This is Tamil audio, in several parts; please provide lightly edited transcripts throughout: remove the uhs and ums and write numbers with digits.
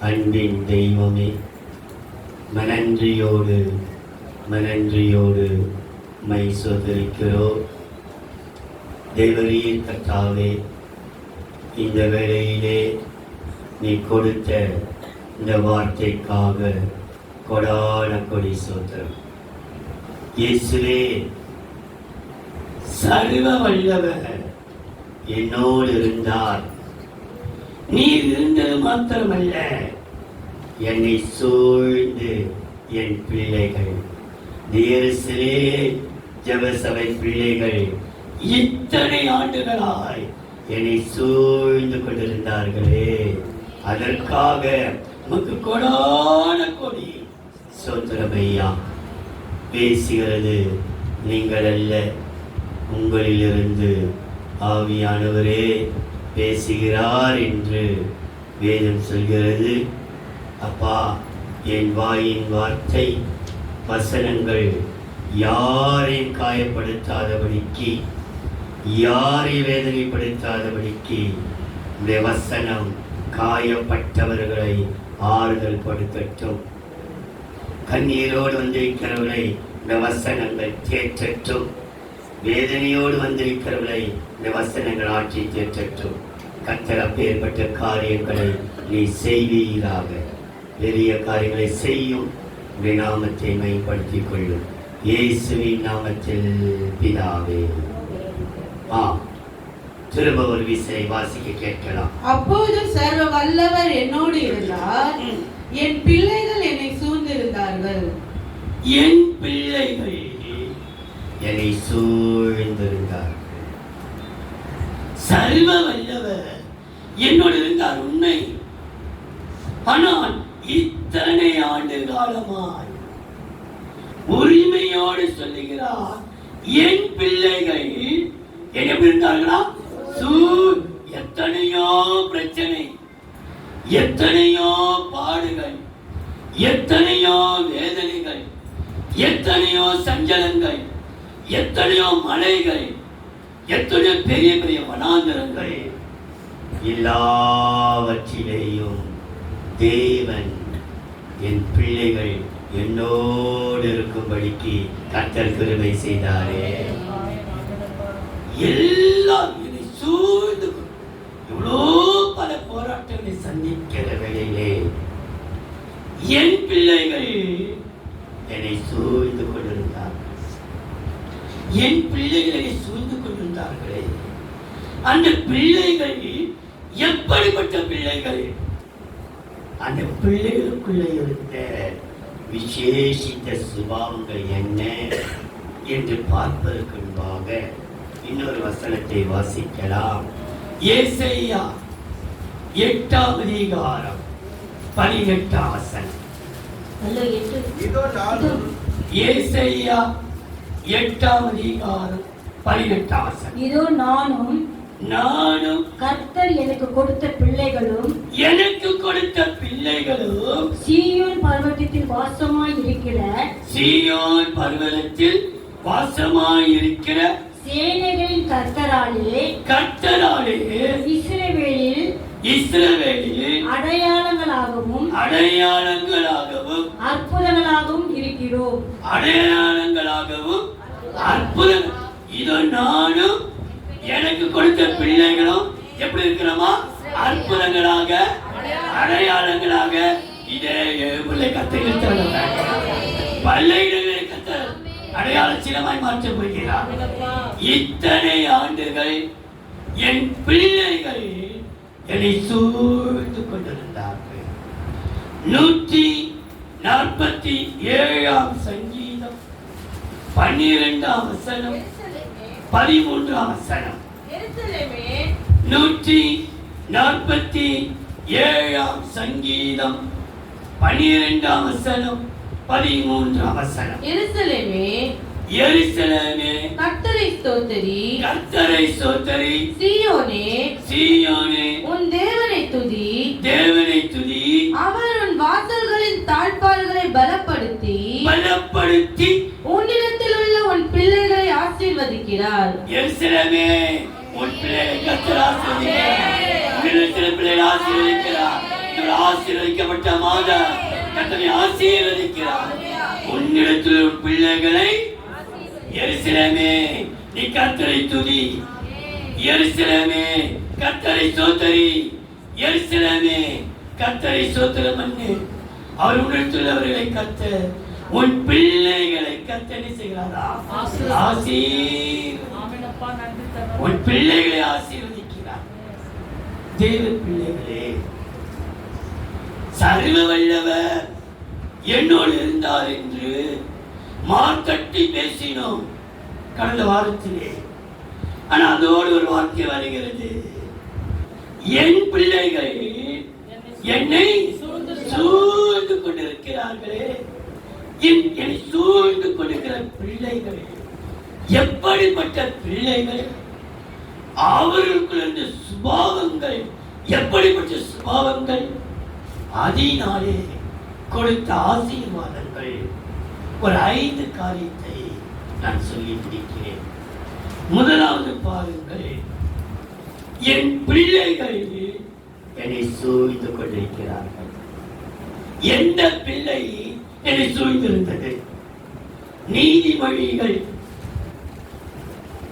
அன்பின் தெய்வமே, மனன்றியோடு மை சோதரிக்கிறோம். தேவரீர் கர்த்தாவே, இந்த வேளையிலே நீ கொடுத்த இந்த வார்த்தைக்காக கொடான கொடி சோதரம். இயேசுவே, சர்வ வல்லவர் என்னோடு இருந்தார். நீர் இருந்தது மாத்திரமல்ல, என்னை சூழ்ந்து என் பிள்ளைகள், தேசத்திலே ஜெபசபை பிள்ளைகள் இத்தனை ஆண்டுகளாய் என்னை சூழ்ந்து கொண்டிருந்தார்களே, அதற்காக உமக்கு கொடான கொடி சோத்திரமையா. பேசுகிறது நீங்கள் அல்ல, உங்களிலிருந்து ஆவியானவரே பேசுகிறார் என்று வேதம் சொல்கிறது. அப்பா, என் வாயின் வார்த்தை வசனங்கள் யாரையும் காயப்படுத்தாதபடிக்கு, யாரை வேதனைப்படுத்தாதபடிக்கு இந்த வசனம் காயப்பட்டவர்களை ஆறுதல் படுத்தட்டும். கண்ணீரோடு வந்திருக்கிறவர்களை இந்த வசனங்கள் தேற்றட்டும். வேதனையோடு வந்திருக்கிறவர்களை இந்த வசனங்கள் ஆட்சி தேற்றட்டும். கர்த்தர் அப்பேற்பட்ட காரியங்களை நீ செய்வீராக. பெரிய காரியங்களை செய்யும் நாமத்தை மேம்படுத்திக் கொள்ளும். இயேசுவின் நாமத்தில் பிதாவே. திரும்ப ஒரு விசை வாசிக்க கேட்கலாம். அப்போது சர்வ வல்லவர் என்னோடு இருந்தார், என் பிள்ளைகள் என்னை சூழ்ந்திருந்தார்கள். என் பிள்ளைகள் என்னை சூழ்ந்திருந்தார்கள். சர்வ வல்லவர் என்னோடு இருந்தார் உண்மை. ஆனால் இத்தனை ஆண்டு காலமாய் உரிமையோடு சொல்லுகிறார், என் பிள்ளைகள் என்ன இருந்தார்களா? எத்தனையோ பிரச்சனை, எத்தனையோ பாடுகள், எத்தனையோ வேதனைகள், எத்தனையோ சஞ்சலங்கள், எத்தனையோ மலைகள், எத்தனையோ பெரிய பெரிய வனாந்தரங்கள், எல்லாவற்றிலேயும் தேவன் என் பிள்ளைகள் என்னோடு இருக்கும்படிக்கு கர்த்தர் கிருபை செய்தாரே. எல்லாம் என்னை சூழ்ந்து இவ்வளோ பல போராட்டங்களை சந்திக்கிற வேளையிலே என் பிள்ளைகள் என்னை சூழ்ந்து கொண்டிருந்தார்கள். என் பிள்ளைகளை சூழ்ந்து கொண்டிருந்தார்களே, அந்த பிள்ளைகள் எப்படிப்பட்ட பிள்ளைகள்? அந்த பிள்ளைகளுக்குள்ளே இருந்த விசேஷித்த சுபாவங்கள் என்ன என்று பார்ப்பதற்கு முன்பாக இன்னொரு வசனத்தை வாசிக்கலாம். ஏசாயா 8ஆம் அதிகாரம் 18ஆம் வசனம். ஏசாயா 8ஆம் அதிகாரம் 18ஆம் வசனம். இதோ நானும் கர்த்தர் எனக்கு கொடுத்த பிள்ளைகளும் சீயோன் பர்வதத்தில் வாசமாய் இருக்கிற சேனைகளின் கர்த்தராலே இஸ்ரவேலில் அடையாளங்களாகவும் அற்புதங்களாகவும் இருக்கிறோம். இதோ நானும் எனக்கு கொடுத்த பிள்ளைகளும் எப்படி இருக்கிறோமா? அற்புதங்களாக, அடையாளங்களாக. இதே பிள்ளை கத்துக்கள் பல்லையிடங்களை கத்த அடையாள சிலமாய் மாற்ற போகிறார். இத்தனை ஆண்டுகள் என் பிள்ளைகள் என்னை சூழ்ந்து கொண்டிருந்தார்கள். 147ஆம் சங்கீதம் 12ஆம் வசனம் 13ஆம் வசனம். 147ஆம் சங்கீதம் 12ஆம் வசனம் 13ஆம் வசனம். எருசலேமே கர்த்தரை ஸ்தோத்திரி, சீயோனே உன் தேவனை துதி, அவர் உன் வாசல்களின் தாழ்பாள்களை பலப்படுத்தி உன்னிடத்தில் உள்ள உன் பிள்ளைகளை ஆசீர்வதிக்கிறார். எருசலேமே, உன் பிள்ளைகளை கர்த்தர் ஆசீர்வதிக்கிறார். உன்னிடத்தில் பிள்ளைகளை ஆசீர்வதிக்கிறார். ஒரு ஆசீர்வதிக்கப்பட்ட மாதம். கர்த்தரை ஆசீர்வதிக்கிறார். உன்னிடத்தில் உன் பிள்ளைகளை எருசலேமே நீ கர்த்தரை துதி, எருசலேமே கர்த்தரை ஸ்தோத்திரி, எருசலேமே கர்த்தரை ஸ்தோத்திரம் பண்ணு. அவர் உன்னிடத்துள்ளவர்களை கர்த்தர் உன் பிள்ளைகளை கர்த்தனை செய்கிறாரா? உன் பிள்ளைகளை ஆசீர்வதிக்கிறார். தேவ பிள்ளைகளே, சர்வ வல்லவர் என்னோடு இருந்தார் என்று மார்த்தட்டி பேசினோம் கடந்த வாரத்திலே. ஆனா அதோடு ஒரு வார்த்தை வருகிறது, என் பிள்ளைகள் என்னை சூழ்ந்து கொண்டிருக்கிறார்களே. என்னை சூழ்ந்து கொண்டிருக்கிற பிள்ளைகள் எப்படிப்பட்ட பிள்ளைகள்? அவர்களுக்குள்ள இருந்த சுபாவங்கள் எப்படிப்பட்ட சுபாவங்கள்? அதனாலே கொடுத்த ஆசீர்வாதங்கள். ஒரு 5 காரியத்தை நான் சொல்லி முடிக்கிறேன். முதலாவது பாருங்கள், என் பிள்ளைகள் என்னை சூழ்ந்து கொண்டிருக்கிறார்கள். எந்த பிள்ளை என்னை சூழ்ந்திருந்தது? நீதிமொழிகள்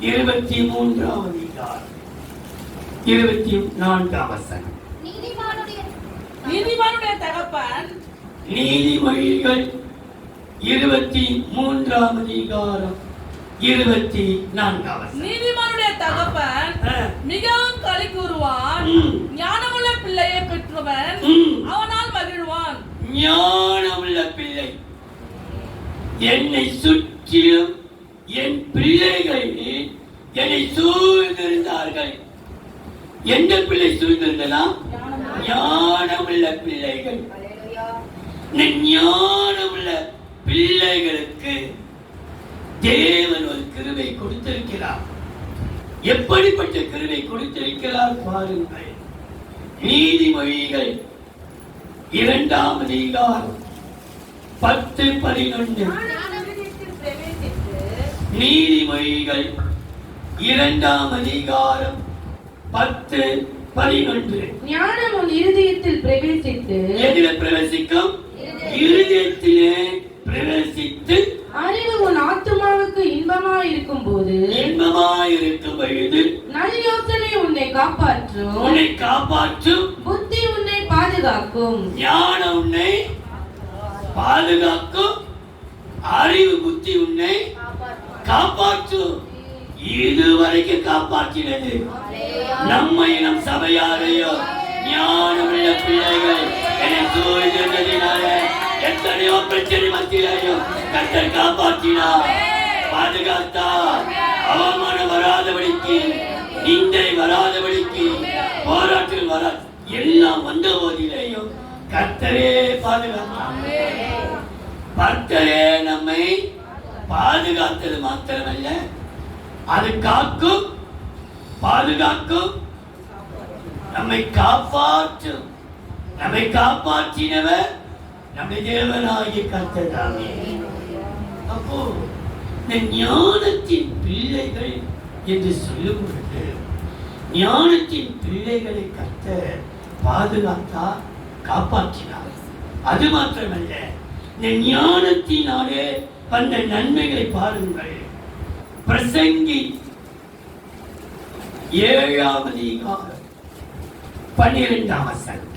23ஆம் அதிகாரம் 24ஆம் வசனம். நீதிமானுடைய தகப்பன். நீதிமொழிகள் 23ஆம் அதிகாரம் 24ஆம் வசனம். நீதிமானுடைய தகப்பன் மிகவும் களி கூறுவான். ஞானமுள்ள பிள்ளையை பெற்றவன் அவனால் மகிழ்வான். ஞானமுள்ள பிள்ளை. என்னை சுற்றிலும் என் பிள்ளைகள் என்னை சூழ்ந்திருந்தார்கள். எந்த பிள்ளை சூழ்ந்திருந்தனா? ஞானமுள்ள பிள்ளைகள். ஞானமுள்ள பிள்ளைகளுக்கு தேவன் ஒரு கிருபை கொடுத்திருக்கிறார். எப்படிப்பட்ட கிருபை கொடுத்திருக்கிறார் பாருங்கள். நீதிமொழிகள் 2ஆம் அதிகாரம் 10-11. நீதிமொழிகள் 2ஆம் அதிகாரம் 10-11. ஞானம் உன் இருதயத்தில் பிரவேசித்து. எதில் பிரவேசிக்கும்? இருதயத்திலே பிரவேசித்து. அறிவு உன் ஆத்துமாவுக்கு இன்பமாயிருக்கும் போது. இன்பமாயிருக்கும் பொழுது. நல்யோசனை உன்னை காப்பாற்றும். உன்னை காப்பாற்றும். புத்தி உன்னை பாதுகாக்கும். ஞானம் உன்னை பாதுகாக்கும். அறிவு புத்தி உன்னை காப்பாற்றும். இதுவரைக்கும் காப்பாற்றினது நம்மை நம் சபையாரையோ. ஞானமுள்ள பிள்ளைகள் என்னை சூழ்ந்திருந்ததினாலே எத்தனையோ பிரச்சனை மத்தியிலையும் கர்த்தர் காப்பாற்றினார், பாதுகாத்தார். அவமானம் வராதபடிக்கு, நிந்தை வராதபடிக்கு, போராட்டம் வராது, எல்லாம் வந்த போதிலேயும் கர்த்தரே பாதுகாத்தார். கர்த்தரே நம்மை பாதுகாத்தது மாத்திரமல்ல, அது காக்கும், பாதுகாக்கும், நம்மை காப்பாற்றும். நம்மை காப்பாற்றினவர் நம்முடைய தேவனாகிய கர்த்தர்தாமே. அப்போ இந்த ஞானத்தின் பிள்ளைகள் என்று சொல்லும் பொழுது, ஞானத்தின் பிள்ளைகளை கர்த்தர் பாதுகாத்தார், காப்பாற்றினார். அது மாத்திரமல்ல, இந்த ஞானத்தினாலே வந்த நன்மைகளை பாருங்கள். பிரசங்கி 7ஆம் அதிகாரம் 12ஆம் வசனம்.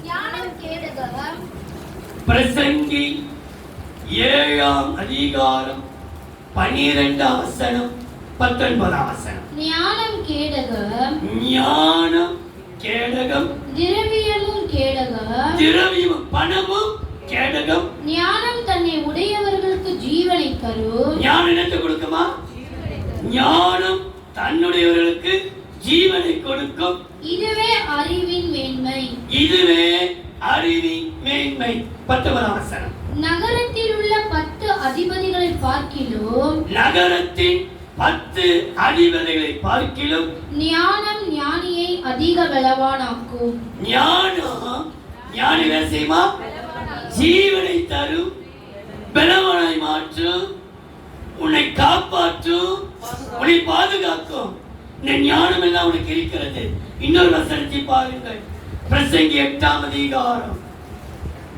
பிரசங்கி 7ஆம் அதிகாரம் 12ஆம் வசனம் 19ஆம் வசனம். ஞானம் கேடகம். ஞானம் கேடகம். திரவியமும் கேடகம். திரவியமும் பணமும் கேடகம். ஞானம் தன்னை உடையவர்களுக்கு ஜீவனை தரும். ஞானம் என்னத்தை கொடுக்குமா? ஞானம் தன்னுடையவர்களுக்கு ஜீவனை கொடுக்கும். இதுவே அறிவின் மேன்மை. இதுவே அறிவின் மேன்மை. 19ஆம் வசனம். நகரத்தில் உள்ள 10 அதிபதிகளை பார்க்கிலும், நகரத்தின் 10 அதிபதிகளை பார்க்கிலும் ஞானம் ஞானியை அதிக பலவானாக்கும். ஞானம் ஞானி என்ன செய்யுமா? ஜீவனை தரும், பலவானாய் மாற்றும், உன்னை காப்பாற்றும், உன்னை பாதுகாக்கும். இந்த ஞானம் எல்லாம் உனக்கு இருக்கிறது. இன்னொரு வசனத்தை பாருங்கள். பிரசங்கி 8ஆம் அதிகாரம்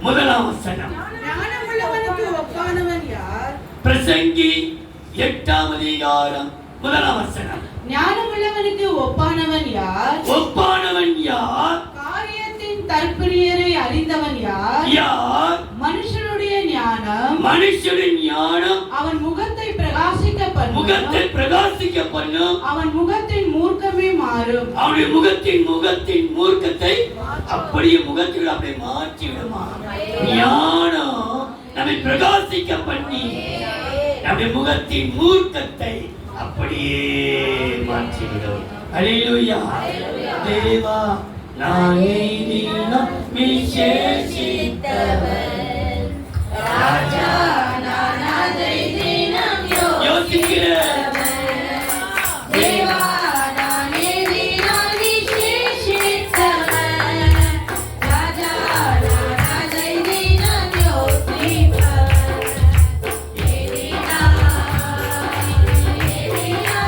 முதலாம் வசனம். ஞானமுள்ளவனுக்கு ஒப்பானவன் யார்? பிரசங்கி 8ஆம் அதிகாரம் முதலாம் வசனம். ஞானமுள்ளவனுக்கு ஒப்பானவன் யார்? ஒப்பானவன் யார்? காரியத்தின் தற்பிரியரை அறிந்தவன் யார்? யார்? மனுஷனுடைய ஞானம் மனுஷனின் ஞானம் அவன் முகத்தை பிரகாசிக்க முகத்தை பண்ணும். பிரகாசிக்க பண்ணும். அவன் முகத்தின் மூர்க்கமே மாறும். அவனுடைய முகத்தின் மூர்க்கத்தை அப்படியே முகத்தில் அப்படியே மாற்றி விடுமா. ஞானம் நம்மை பிரகாசிக்க பண்ணி நம்முடைய முகத்தின் மூர்க்கத்தை அப்படியே மாற்றிவிடும். அல்லேலூயா. தேவா நானே தினம் விசேஷித்தவர், ராஜா நான் அதை தினம் யோசிக்கிறேன். தேவா நானே தினம் விசேஷித்தவர், ராஜா நான் அதை தினம் யோசிப்பவர். எலினா எலினா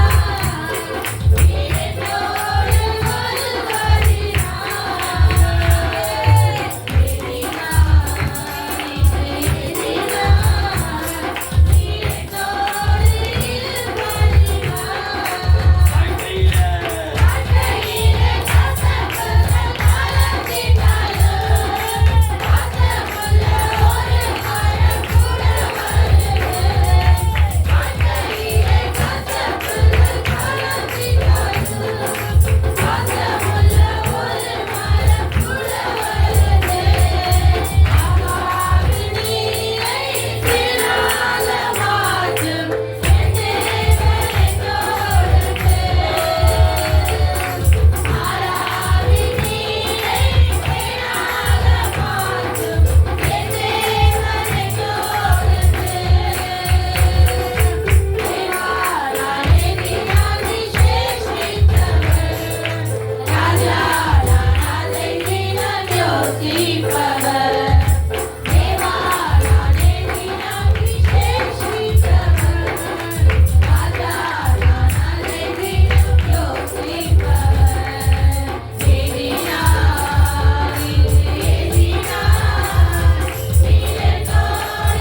நீரத்தோடு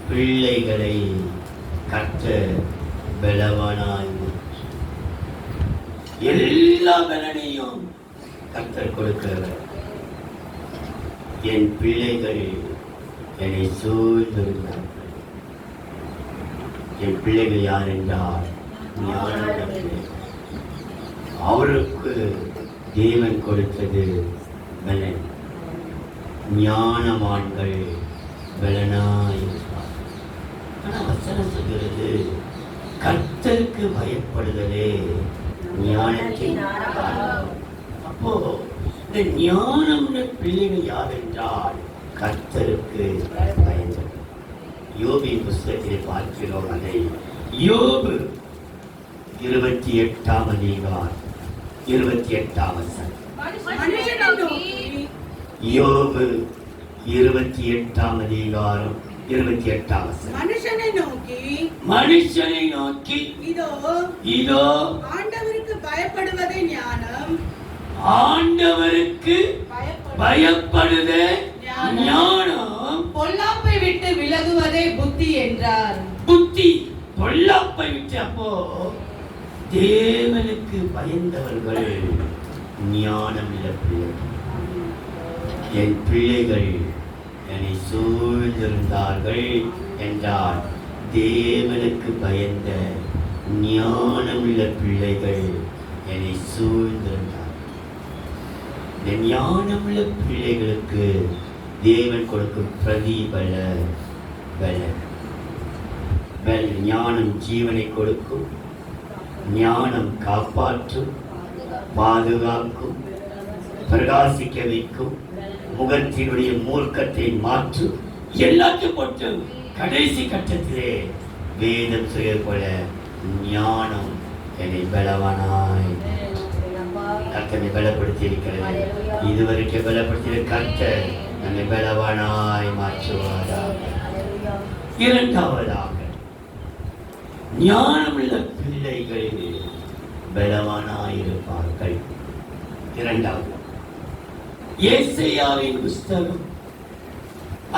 பிள்ளைகளை கர்த்தர் பலவானாய் எல்லா பலனையும் கர்த்தர் கொடுக்கிறவர். என் பிள்ளைகள் என்னை சூழ்ந்திருந்தார்கள். என் பிள்ளைகள் யார் என்றால் ஞானமுள்ள பிள்ளைகள். அவருக்கு தேவன் கொடுத்தது பலன். ஞானவான்கள் பலனாயிருப்பார். ஆனால் வசனம் சொல்கிறது கர்த்தருக்கு பயப்படுதலே ஞானத்தின் ஆரம்பம். அப்போ இந்த ஞானமுள்ள பிள்ளைகள் யார் என்றால் கர்த்தருக்கு பயந்தது. யோபின் புஸ்தகத்திலே பார்க்கிறோம். அதை யோபு 28ஆம் அதிகாரம் 28ஆம் வசனம். மனுஷனை நோக்கி யோபு 28ஆம் அதிகாரம் 28ஆம் வசனம். மனுஷனை நோக்கி இதோ ஆண்டவருக்கு பயப்படுவதே ஞானம், ஆண்டவருக்கு பயப்படுதே ஞானம், பொல்லாப்பை விட்டு விலகுவதே புத்தி என்றார். புத்தி பொல்லாப்பை விட்டு. அப்போ தேவனுக்கு பயந்தவர்கள் ஞானம் உள்ள பிள்ளைகள். என் பிள்ளைகள் என்னை சூழ்ந்திருந்தார்கள் என்றால் தேவனுக்கு பயந்த ஞானமுள்ள பிள்ளைகள் என்னை சூழ்ந்திருந்தார்கள். இந்த ஞானமுள்ள பிள்ளைகளுக்கு தேவன் கொடுக்கும் பிரதிபல ஞானம் ஜீவனை கொடுக்கும், ஞானம் காப்பாற்றும், பாதுகாக்கும், பிரகாசிக்க வைக்கும், முகத்தினுடைய மூர்க்கத்தை மாற்றும். எல்லாத்தையும் போட்டு கடைசி கட்டத்திலே வேதம் செய்ய போல ஞானம் என்னை பலவானாய் கர்த்தனை பலப்படுத்தி இருக்கிறது. இதுவரைக்கும் பலப்படுத்திய கர்த்தர் என்னை பலவானாய் மாற்றுவாராக. இரண்டாவதாக ஞானமுள்ள பிள்ளைகள் பலவானாயிருப்பார்கள். இரண்டாவது ஏசாயாவின் புஸ்தகம்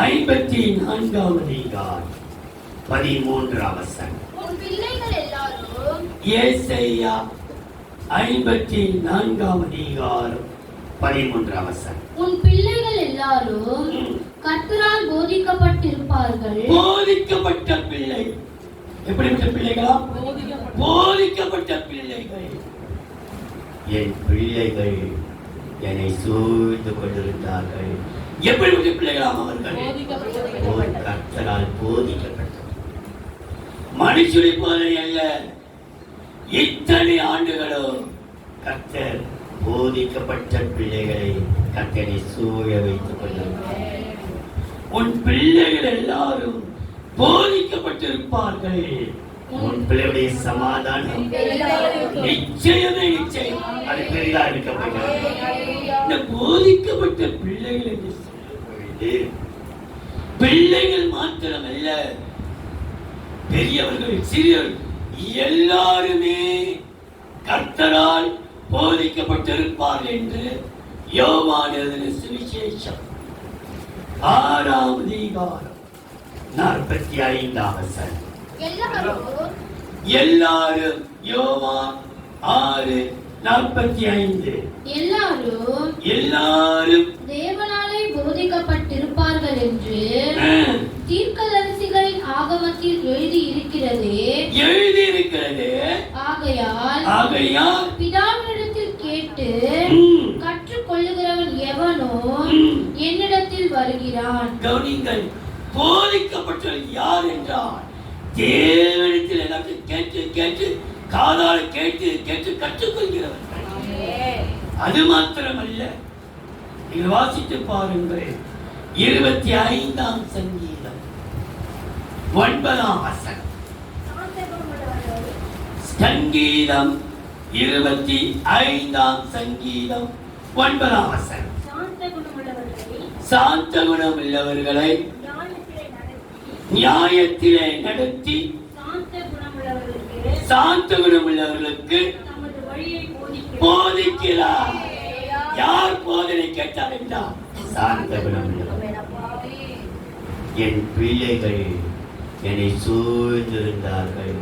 54ஆம் அதிகாரம் 13ஆம் வசனம். ஏசாயா 54ஆம் அதிகாரம் 13ஆம் வசனம். உன் பிள்ளைகள் எல்லாரும் கர்த்தரால் போதிக்கப்பட்டிருப்பார்கள். போதிக்கப்பட்ட பிள்ளை. எப்படிப்பட்ட பிள்ளைகளா? போதிக்கப்பட்ட பிள்ளைகள். என் பிள்ளைகள் என்னை சூழ்ந்து கொண்டிருந்தார்கள். எப்படிப்பட்ட பிள்ளைகளாம் அவர்கள்? கர்த்தரால் போதிக்கப்பட்டவர். மனுஷனை போல அல்ல. இத்தனை ஆண்டுகளோ கர்த்தர் போதிக்கப்பட்ட பிள்ளைகளை கர்த்தரை சூழ வைத்துக் கொண்டிருக்கிறார். உன் பிள்ளைகள் எல்லாரும் போதிக்கப்பட்டிருப்பார்கள். உன் பிள்ளையுடைய சமாதானம் நிச்சயமே நிச்சயம் அது பெரிதாக இருக்கப்படுகிறது. இந்த போதிக்கப்பட்ட பிள்ளைகள் என்று சொல்லும்பொழுது பிள்ளைகள் மாத்திரமல்ல, பெரியவர்கள் சிறியவர்கள் எல்லாருமே கர்த்தரால் போதிக்கப்பட்டிருப்பார்கள் என்று யோவான் எழுதின சுவிசேஷம் 6ஆம் அதிகாரம் 45ஆம் வசனம். எல்லாரும் யோவான் 6:45. எல்லாரும் தேவனாலே போதிக்கப்பட்டிருப்பார்கள் என்று தீர்க்கதரிசிகளின் ஆகமத்தில் எழுதி இருக்கிறதே. ஆகையால் பிதாவினிடத்தில் கேட்டு கற்றுக்கொள்ளுகிறவன் எவனோ என்னிடத்தில் வருகிறான். கவனிங்கள், போதிக்கப்பட்டவர் யார் என்றால் தேவனிடத்தில் எல்லாத்தையும் கேட்டு கேட்டு காதால கேட்டு கேட்டு கற்றுக்கொள்கிறவர்கள். அது மாத்திரமல்ல, நீங்கள் வாசித்து பாருங்கள் 25ஆம் சங்கீதம் 9ஆம் வசனம். சங்கீதம் 25ஆம் சங்கீதம் 9ஆம் வசனம். சாந்த குணமுள்ளவர்களை நியாயத்திலே நடத்தி சாந்த குணமுள்ளவர்களுக்கு போதிக்கிறார். யார் போதனை கேட்டார் என்றால் சாந்த குணமுள்ளவர். என் பிள்ளைகள் என்னை சூழ்ந்திருந்தார்கள்.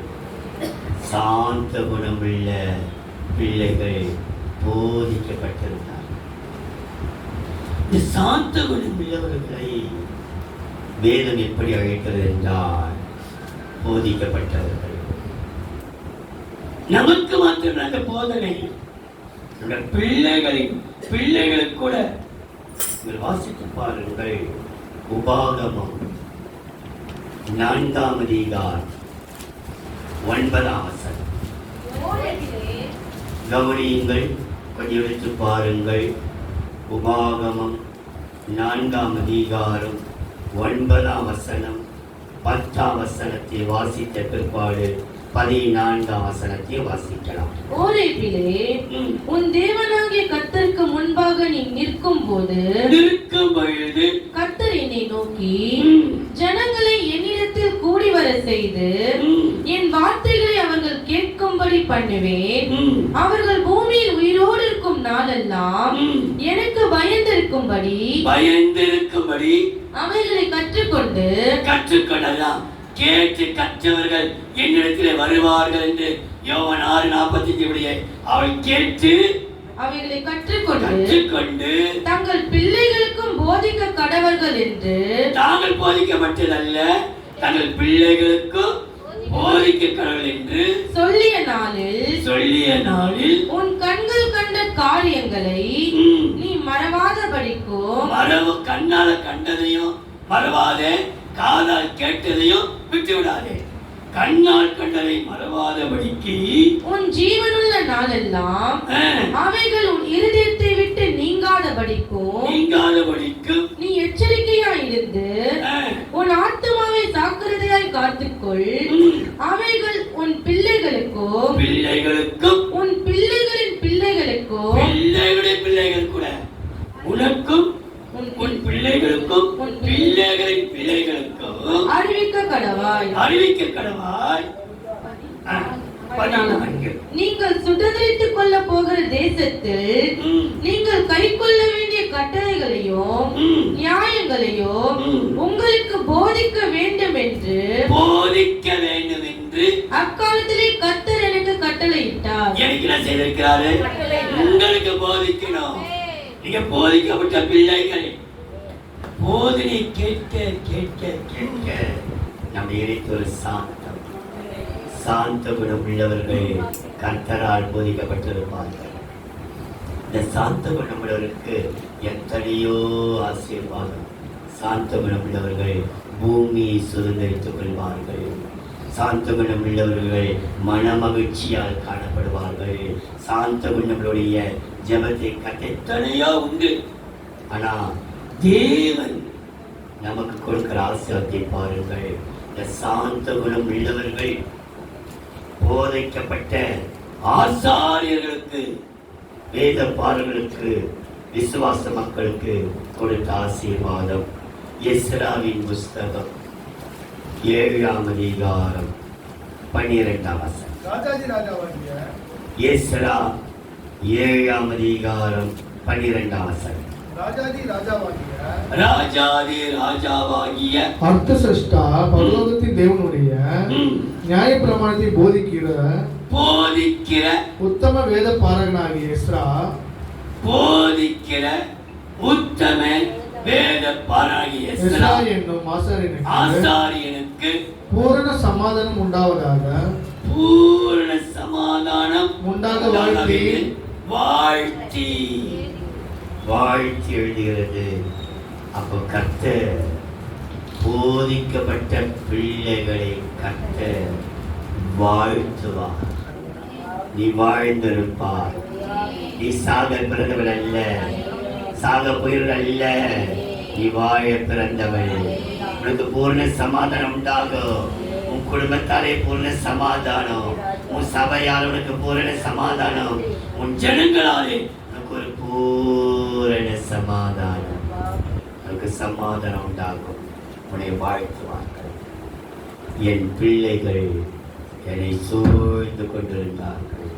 சாந்த குணமுள்ள பிள்ளைகள் போதிக்கப்பட்டிருந்தார்கள். இந்த சாந்த குணமுள்ளவர்களை வேதம் எப்படி அழைக்கிறது என்றால் போதிக்கப்பட்டவர்கள். நமக்கு மாத்திரம் அந்த போதனை பிள்ளைகளுக்கு கூட நீங்கள் வாசித்து பாருங்கள். உபாகமம் 4ஆம் அதிகாரம் 9ஆம் வசனம். கவனியுங்கள், கொஞ்சம் எடுத்து பாருங்கள். உபாகமம் 4ஆம் அதிகாரம் 9ஆம் வசனம் 10ஆம் வசனத்தை வாசித்த பிற்பாடு 14ஆம் வசனத்தை வாசிக்கலாம். ஓரேபிலே உன் தேவனாகிய கர்த்தருக்கு முன்பாக நீ நிற்கும் பொழுது கர்த்தர் என்னை நோக்கி ஜனங்களை என்னிடத்தில் கூடி வர செய்து என் வார்த்தைகளை அவர்கள் கேட்கும்படி பண்ணுவேன். அவர்கள் பூமியில் உயிரோடு இருக்கும் நாளெல்லாம் எனக்கு பயந்திருக்கும்படி அவைகளை கற்றுக்கொள்ளலாம். கேட்டு கற்றவர்கள் என்னிடத்தில் வருவார்கள் என்று யோவான் 6:45 அவள் கேட்டு அவைகளை கற்றுக்கொண்டு தங்கள் பிள்ளைகளுக்கும் போதிக்க கடவர்கள் என்று தாங்கள் போதிக்கப்பட்டதல்ல, தங்கள் பிள்ளைகளுக்கும் போதிக்க கடவுள் என்று சொல்லிய நாளில் உன் கண்கள் கண்ட காரியங்களை நீ மறவாதபடிக்கும் கண்ணால கண்டதையும் மறவாதே, காதால் கேட்டதையும் விட்டு விடாதே. கண்ணால் கண்டதை மறவாதபடிக்கு உன் ஜீவனுள்ள நாளெல்லாம் அவைகள் உன் இருதயத்தை விட்டு நீங்காதபடிக்கும் நீ எச்சரிக்கையாய் இருந்து உன் ஆத்துமாவை ஜாக்கிரதையாய் காத்துக்கொள். அவைகள் உன் பிள்ளைகளுக்கும் உன் பிள்ளைகளின் பிள்ளைகளுக்கும் பிள்ளைகள் கூட உனக்கும் உன் பிள்ளைகளுக்கும் பிள்ளைகளின் பிள்ளைகளுக்கும் அறிவிக்க கடவாய். நீங்கள் சுதந்திரித்துக் கொள்ள போகிற தேசத்தில் நீங்கள் கை கொள்ள வேண்டிய கட்டளைகளையும் நியாயங்களையும் உங்களுக்கு போதிக்க வேண்டும் என்று அக்காலத்திலே கர்த்தர் எனக்கு கட்டளையிட்டார். எனக்கு என்ன செய்திருக்கிறாரு? உங்களுக்கு போதிக்கணும். நீங்க போதிக்கப்பட்ட பிள்ளைகள் போதனை கேட்க கேட்க கேட்க நம்முடைய ஒரு சாந்த குணம் உள்ளவர்கள் கர்த்தரால் போதிக்கப்பட்டிருப்பார்கள். இந்த சாந்த குணம் உள்ளவருக்கு எத்தனையோ ஆசீர்வாதம். சாந்த குணம் உள்ளவர்கள் பூமியை சுதந்திரித்துக் கொள்வார்கள். சாந்த குணம் உள்ளவர்கள் மன மகிழ்ச்சியால் காணப்படுவார்கள். சாந்த குணங்களுடைய ஜெபத்தை கட்ட எத்தனையோ உண்டு. ஆனா தேவன் நமக்கு கொடுக்கிற ஆசீர்வாதத்தை பாருங்கள். இந்த சாந்த குணம் உள்ளவர்கள் போதிக்கப்பட்ட ஆசாரியர்களுக்கு, வேத பாடல்களுக்கு, விசுவாச மக்களுக்கு கொடுத்த ஆசீர்வாதம். எஸ்ராவின் புஸ்தகம் 7ஆம் அதிகாரம் 12ஆம் வசனம். எஸ்ரா 7ஆம் அதிகாரம் 12ஆம் வசனம். ராஜாதி ராஜாவாகிய அர்த்தசஷ்டா பரலோகத்தின் தேவனுடைய நியாயப்பிரமாணத்தை போதிக்கிற உத்தம வேத பாரகனாகிய எஸ்ரா உத்தம வேத பாரகனாகிய எஸ்ரா என்னும் ஆசாரியனுக்கு பூரண சமாதானம் உண்டாவதாக வாழ்த்தி எழுதுகிறது. அப்போ கர்த்தர் போதிக்கப்பட்ட பிள்ளைகளை கர்த்தர் வாழ்த்துவார். நீ வாழ்ந்திருப்பார். நீ சாக பிறந்தவள் அல்ல, சாக போயிருள் அல்ல, நீ வாழ பிறந்தவள். உனக்கு பூர்ண சமாதானம் உண்டாகும். உன் குடும்பத்தாலே பூர்ண சமாதானம், உன் சபையால் உனக்கு பூரண சமாதானம், உன் ஜனங்களாலே உனக்கு ஒரு பூரண சமாதானம், உனக்கு சமாதானம் உண்டாகும். உன்னை வாழ்த்துவார்கள். என் பிள்ளைகள் என்னை சூழ்ந்து கொண்டிருந்தார்கள்.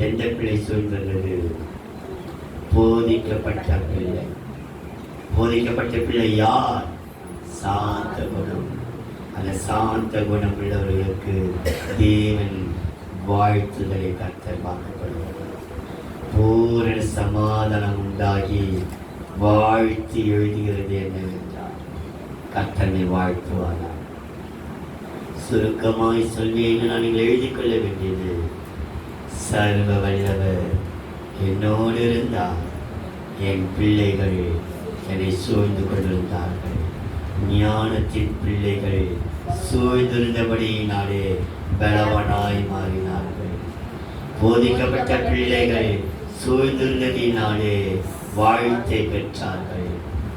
எந்த பிள்ளை சூழ்ந்தது? போதிக்கப்பட்ட பிள்ளை. போதிக்கப்பட்ட பிள்ளை யார்? சாந்த குணம். அந்த சாந்த குணம் உள்ளவர்களுக்கு தேவன் வாழ்த்துதலை கர்த்தர் பார்க்கப்படுவார். பூரண சமாதானம் உண்டாகி வாழ்த்தி எழுதுகிறது என்னவென்றால் கர்த்தனை வாழ்த்துவாரார். சுருக்கமாய் சொல்வேன், நான் எழுதிக் கொள்ள வேண்டியது, சர்வ வல்லவர் என்னோடு இருந்தார். என் பிள்ளைகள் என்னை சூழ்ந்து கொண்டிருந்தார்கள். ஞானத்தின் பிள்ளைகள் சூழ்ந்திருந்தபடியினாலே பலவனாய் மாறினார்கள். போதிக்கப்பட்ட பிள்ளைகள் சூழ்ந்திருந்ததினாலே வாழ்த்தை பெற்றார்கள்.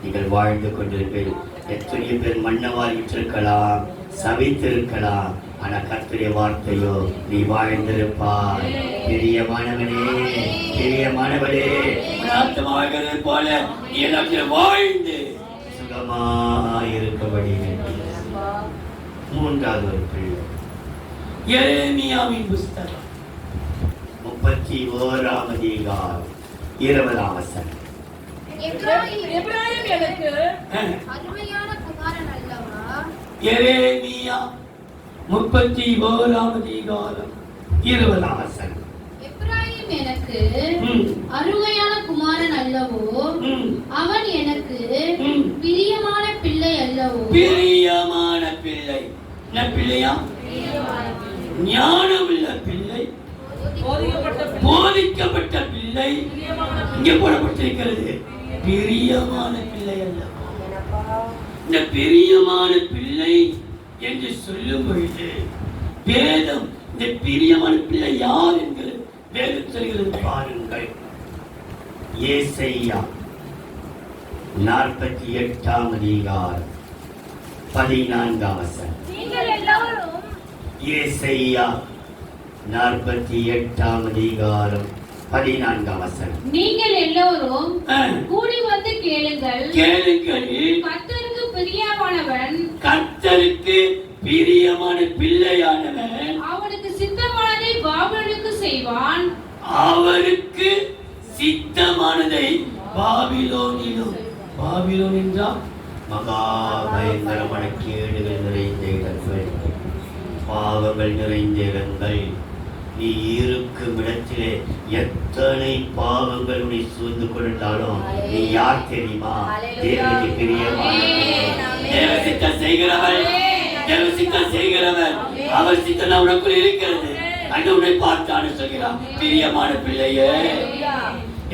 நீங்கள் வாழ்ந்து கொண்டிருப்பீர்கள். எத்தனை பேர் மன்னவாரி விட்டிருக்கலாம், சபித்திருக்கலாம். ஆனா கர்த்தருடைய வார்த்தையோ, நீ வாழ்ந்திருப்பாய். பிரியமானவனே, பிரியமானவனே, ஆத்மாகிறது போல நீ எல்லாத்திலும் வாழ்ந்து சுகமாயிருக்கபடி வேண்டும். மூன்றாவது ஒரு பிள்ளை எரேமியாவின் புஸ்தகம் 31ஆம் அதிகாரம் 20ஆம் வசனம். எப்பிராயீம் எனக்கு அருமையான குமாரன் அல்லவா? எரேமியா 31ஆம் அதிகாரம் 20ஆம் வசனம். எப்பிராயீம் எனக்கு அருமையான குமாரன் அல்லவோ? அவன் எனக்கு பிரியமான பிள்ளை அல்லவோ? பிரியமான பிள்ளை. என்ன பிள்ளையா? ஞானமுள்ள பிள்ளை, போதிக்கப்பட்ட பிள்ளை. இங்கே போடப்பட்டிருக்கிறது பிரியமான பிள்ளை அல்லவா? இந்த பிரியமான பிள்ளை என்று சொல்லும் பொழுது வேதம் இந்த பிரியமான பிள்ளை யார் என்று வேதம் சொல்கிறது பாருங்கள். ஏசாயா 48ஆம் அதிகாரம் 14ஆம் வசனம். நீங்கள் எல்லாரும் ஏசாயா 48ஆம் அதிகாரம் 14ஆம் வசனம். நீங்கள் எல்லோரும் கூடி வந்து கேளுங்கள். கேளுங்கள், கர்த்தருக்கு பிரியமானவன், கர்த்தருக்கு பிரியமான பிள்ளையானவன் அவனுக்கு சித்தமானதை பாபிலோனுக்கு செய்வான். அவருக்கு சித்தமானதை பாபிலோனிலும். பாபிலோன் என்றால் மகா பயங்கரமான கேடுகள் நிறைந்த இடங்கள், பாவங்கள் நிறைந்த இடங்கள். நீ இருக்கும் இடத்திலே எத்தனை பாவங்கள் உன்னை சூழ்ந்து கொண்டாலும் நீ யார் தெரியுமா? தேவனுக்கு பிரியமானவன், தேவசித்தம் செய்கிறவன், தேவசித்தம் செய்கிறவன். அவர் சித்தம் உனக்குள் இருக்கிறது. அன்று உன்னை பார்த்தான்னு சொல்கிறான், பிரியமான பிள்ளையே,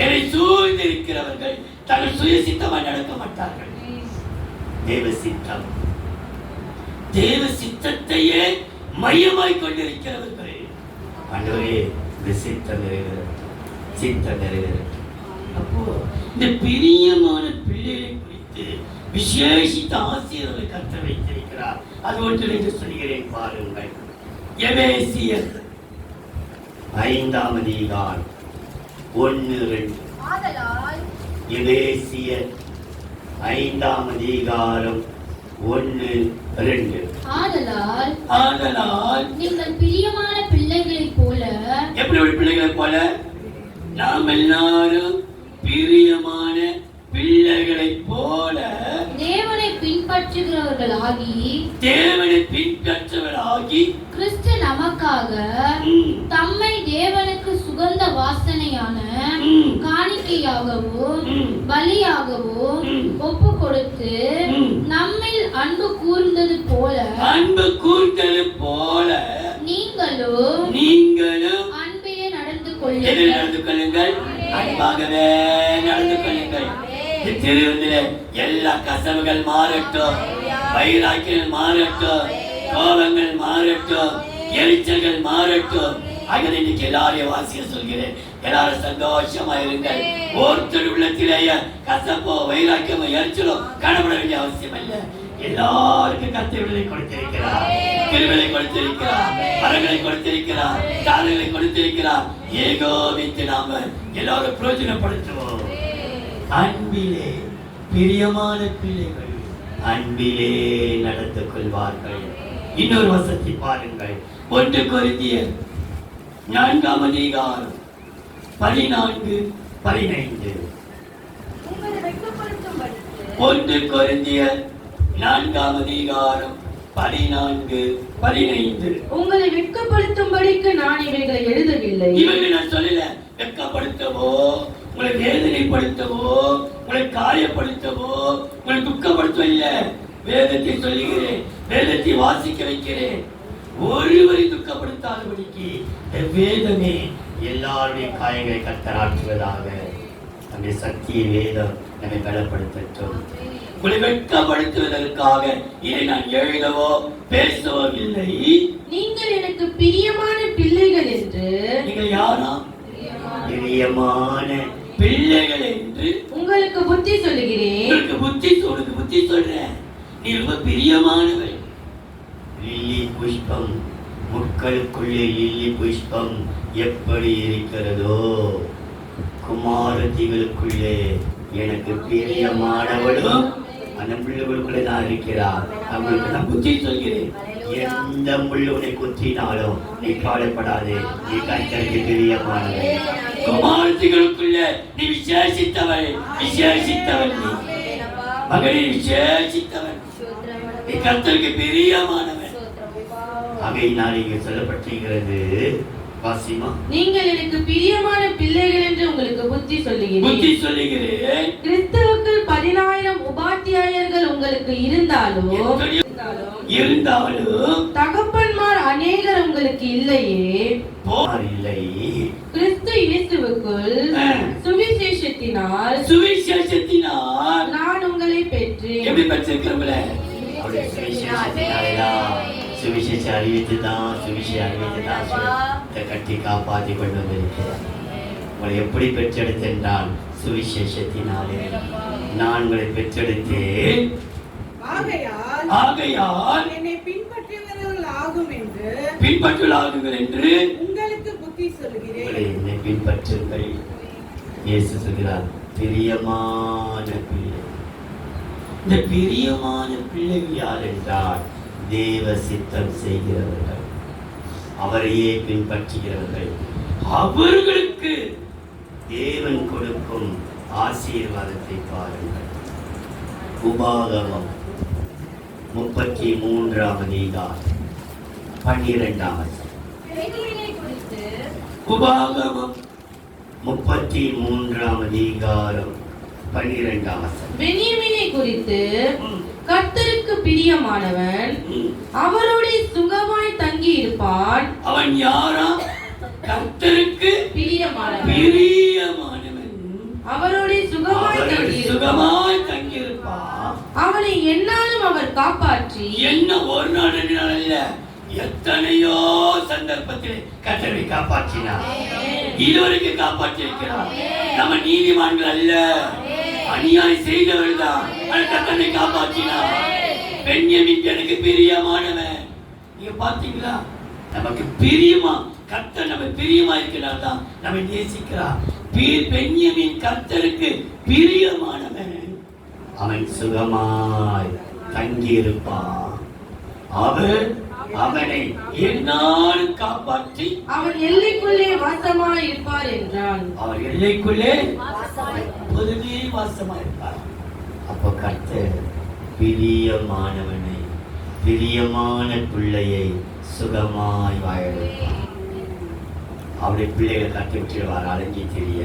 என்னை சூழ்ந்து இருக்கிறவர்கள் தங்கள் சுய சித்தமாய் நடக்க மாட்டார்கள். தேவ சித்தம், தேவ சித்தத்தையே மையமாய் கொண்டிருக்கிறவர்கள். ஆண்டவரே, இந்த சித்தம் நிறைவேறும், சித்தம் நிறைவேறும். அப்போ இந்த பிரியமான பிள்ளைகளை குறித்து விசேஷித்த ஆசீர்வாதங்களை கர்த்தர் வைத்திருக்கிறார். அது ஒன்று என்று சொல்கிறேன் பாருங்கள். எபேசியர் 5ஆம் அதிகாரம் 1-2. ஆதலால் எபேசியர் 5ஆம் அதிகாரம் 1-2. ஆதலால் நீங்கள் பிரியமான பிள்ளைகளைப் போல. எப்படி ஒரு பிள்ளைகளைப் போல? நாம் எல்லாரும் பிரியமான பிள்ளைகளைப் போல தேவனை பின்பற்றுகிறவர்களாகி, தேவனை பின்பற்றவராகி, கிறிஸ்து நமக்காக தம்மை தேவனுக்கு சுகந்த வாசனையான காணிக்கையாகவும் பலியாகவும் ஒப்பு கொடுத்து நம்மில் அன்பு கூர்ந்தது போல நீங்களும் அன்பிலே நடந்து கொள்ளுங்கள். அன்பாகவே நடந்து கொள்ளுங்கள். திருவிழா எல்லா கசவுகள் மாறட்டும், வைராக்கியங்கள் மாறட்டும், கோபங்கள் மாறட்டும், எரிச்சல்கள் மாறட்டும். ஆகவே இன்னைக்கு எல்லாரையும் வாசிக்க சொல்கிறேன். எல்லாரும் சந்தோஷமா இருங்கள். ஒருத்தர் உள்ளத்திலேயே கசப்போ வைராக்கியமோ எரிச்சலோ காணப்பட வேண்டிய அவசியம் இல்லை. எல்லாருக்கும் கர்த்தர் விடுதலை கொடுத்திருக்கிறார், கிருபையை கொடுத்திருக்கிறார், வரங்களை கொடுத்திருக்கிறார், தாளங்களை கொடுத்திருக்கிறார். ஏகோபித்து நாம எல்லாரும் பிரயோஜனப்படுத்துவோம். அன்பிலே பிரியமான பிள்ளைகள் அன்பிலே நடந்து கொள்வார்கள். இன்னொரு வசனத்தை பாருங்கள். 1 கொரிந்தியர் 4ஆம் அதிகாரம் 14-15. 1 கொரிந்தியர் 4ஆம் அதிகாரம் 14-15. உங்களை வெட்கப்படுத்தும்படிக்கு நான் இவைகளை எழுதவில்லை. இவர்களை நான் சொல்லல வெட்கப்படுத்தவோ, உங்களை வேதனைப்படுத்தவோ, உங்களை காயப்படுத்தவோ, உங்களை துக்கப்படுத்தவோ இல்ல. வேதத்தை சொல்லுகிறேன், வேதத்தை வாசிக்க வைக்கிறேன். ஒருவரை துக்கப்படுத்தாதபடிக்கு வேதமே எல்லாருடைய காயங்களை கத்தராற்றுவதாக. நம்முடைய சக்தியை வேதம் நம்மை பலப்படுத்தட்டும். உங்களை வெட்கப்படுத்துவதற்காக இதை நான் எழுதவோ பேசவோ இல்லை. நீங்கள் எனக்கு பிரியமான பிள்ளைகள் என்று. நீங்கள் யாரா? பிரியமான பிள்ளைகள் என்று உங்களுக்கு புத்தி சொல்லுகிறேன். உனக்கு புத்தி சொல்றேன். நீ ரொம்ப பிரியமானவள். லில்லி புஷ்பம், முட்களுக்குள்ளே லில்லி புஷ்பம் எப்படி இருக்கிறதோ, குமாரத்திகளுக்குள்ளே எனக்கு பிரியமானவளும் அந்த முள்ளுகளுக்குள்ளே தான் இருக்கிறார். அவங்களுக்கு நான் புத்தி சொல்கிறேன், எந்த முள்ளு உன்னை குத்தினாலும் நீ கவலைப்படாதே, நீ கர்த்தருக்கு பிரியமானவள். குமாரத்திகளுக்குள்ளே நீ விசேஷித்தவள், விசேஷித்தவள். நீ மகனே விசேஷித்தவள், நீ கர்த்தருக்கு பிரியமானவள். ஆகையினால் இங்கே சொல்லப்பட்டிருக்கிறது, வாசிமா, நீங்கள் எனக்கு பிரியமான பிள்ளைகள் என்று உங்களுக்கு புத்தி சொல்லுகிறேன். கிறிஸ்துவுக்குள் 10,000 உபாத்தியாயர்கள் உங்களுக்கு இருந்தாலும் தகப்பன்மார் அநேகர் உங்களுக்கு இல்லையே. இல்லை, கிறிஸ்து இயேசுவுக்குள் சுவிசேஷத்தினால் நான் உங்களை பெற்றேன். எப்படி பெற்றிருக்கிறவங்களே? அவருடைய சுவிசேஷ அறிவித்துதான் கட்டி காப்பாற்றி கொண்டு வந்திருக்கிறார். உங்களை எப்படி பெற்றெடுத்தென்றால் சுவிசேஷத்தினாலே நான் உங்களை பெற்றெடுத்தேன். ஆகையால் என்னை பின்பற்றுவர்கள் ஆகுங்கள் என்று உங்களுக்கு புத்தி சொல்கிறேன். உங்களை என்னை பின்பற்றுங்கள். இயேசு சொல்கிறார், பிரியமான பிள்ளை. இந்த பிரியமான பிள்ளைகள் யார் என்றால் தேவ சித்தம் செய்கிறவர்கள், அவரையே பின்பற்றுகிறவர்கள். அவர்களுக்கு தேவன் கொடுக்கும் ஆசீர்வாதத்தை பாருங்கள். உபாகமம் 33ஆம் அதிகாரம் 12ஆம் வசனம். உபாகமம் 33ஆம் அதிகாரம் 12ஆம் வசனம். பென்யமீனை குறித்து கர்த்தருக்கு பிரியமானவன் அவரோடு சுகமாய் தங்கி இருப்பான். அவன் யாரா? கர்த்தருக்கு பிரியமானவன், அவரோடு சுகமாய் தங்கி இருப்பான். அவனை எந்நாளும் அவர் காப்பாற்றி, என்ன ஒரு நாள் ரெண்டு நாள் இல்ல, எத்தனையோ சந்தர்ப்பத்தில் கர்த்தரை காப்பாற்றினார். இதுவரைக்கும் காப்பாற்றி இருக்கிறார். நம்ம நீதிமான்கள் அல்ல, அநியாயம் செய்தவர்கள் தான். கர்த்தரை காப்பாற்றினார். பென்யமீன் எனக்கு பிரியமானவன். நீங்க பாத்தீங்களா? நமக்கு பிரியமா, கர்த்தர் நம்ம பிரியமா இருக்கிறார் தான் நம்ம நேசிக்கிறார். பென்யமீன் கர்த்தருக்கு பிரியமானவன். அவன் சுகமாய் தங்கியிருப்பான். அவர் அவனை எந்நாளும் காப்பாற்றி அவன் எல்லைக்குள்ளே வாசமாய் இருப்பார் என்றான். அவர் எல்லைக்குள்ளே பொதுவே வாசமாய் இருப்பார். அப்போ கர்த்தர் பிரியமானவனை, பிரியமான பிள்ளையை சுகமாய் வாழ வைப்பார். அவருடைய பிள்ளைகளை கட்டி விட்டுடுவாரா? அலைஞ்சி தெரிய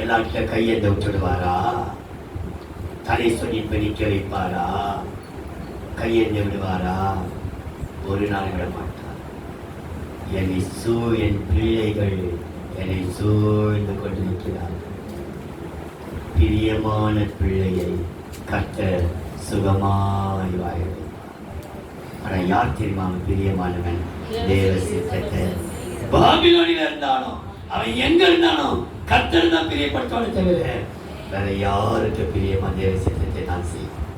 எல்லார்கிட்ட கையெந்த விட்டுடுவாரா? தலை சொல்லி பிடிக்க வைப்பாரா? கையெந்த விடுவாரா? ஒரு நாள் விட மாட்டார். என் பிள்ளைகள் என்னை சூழ்ந்து கொண்டிருக்கிறார்கள். பிரியமான பிள்ளையை கர்த்தர் சுகமாய் வாழ வைப்பார். ஆனா யார் தெரியுமா பிரியமானவன்? தேவ சித்தத்தை. பாபிலோனில் இருந்தாலும் அவன் எங்க இருந்தாலும் கர்த்தர் தான் பிரியப்படுத்துவானே தவிர வேற யாருக்கு பிரியமா தேவ சித்தத்தை நான் செய்வேன்.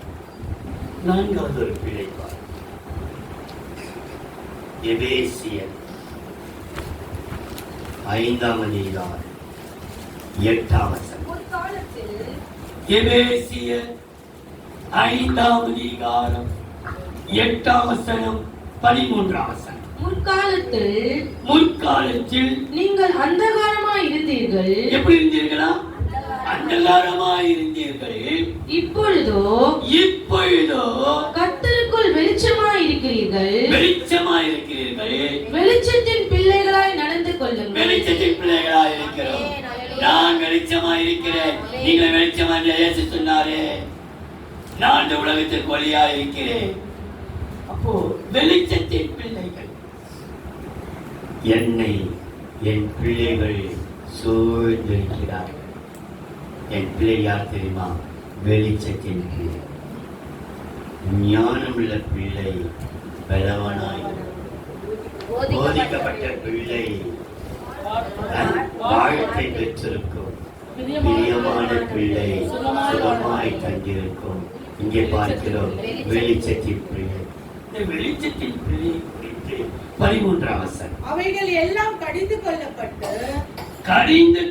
நான்காவது ஒரு பிள்ளை பார், எபேசியர் 5ஆம் அதிகாரம் 8ஆம் வசனம். எபேசியர் 5ஆம் அதிகாரம் 8ஆம் வசனம் 13ஆம் வசனம். முற்காலத்தில் நீங்கள் அந்தகாரமாய் இருந்தீர்கள். எப்படி இருந்தீர்களா? அந்தகாரமாய் இருந்தீர்கள். இப்பொழுதோ கர்த்தருக்குள் வெளிச்சமாய் இருக்கிறீர்கள். வெளிச்சத்தின் பிள்ளைகளாய் நடந்து கொள்ளுங்கள். வெளிச்சத்தின் பிள்ளைகளாய் இருக்கிறோம். நான் வெளிச்சமாய் இருக்கிறேன். நீங்கள் வெளிச்சமாய் இயேசு சொன்னாரே, நான் இந்த உலகத்திற்கு ஒளியாய் இருக்கிறேன். அப்போ வெளிச்சத்தின் பிள்ளைகள். என்னை என் பிள்ளைகள் சூழ்ந்திருக்கிறார்கள். என் பிள்ளை யார் தெரியுமா? வெளிச்சத்தின் பிள்ளை. ஞானமுள்ள பிள்ளை பலவானாய், போதிக்கப்பட்ட பிள்ளை வாழ்க்கை பெற்றிருக்கும். பிரியமான பிள்ளை சுகமாய் தங்கியிருக்கும். இங்கே பார்க்கிறோம் வெளிச்சத்தின் பிள்ளை. இந்த வெளிச்சத்தின் பிள்ளை குறித்து 13ஆம் வசனம். அவைகள் எல்லாம் கடிந்து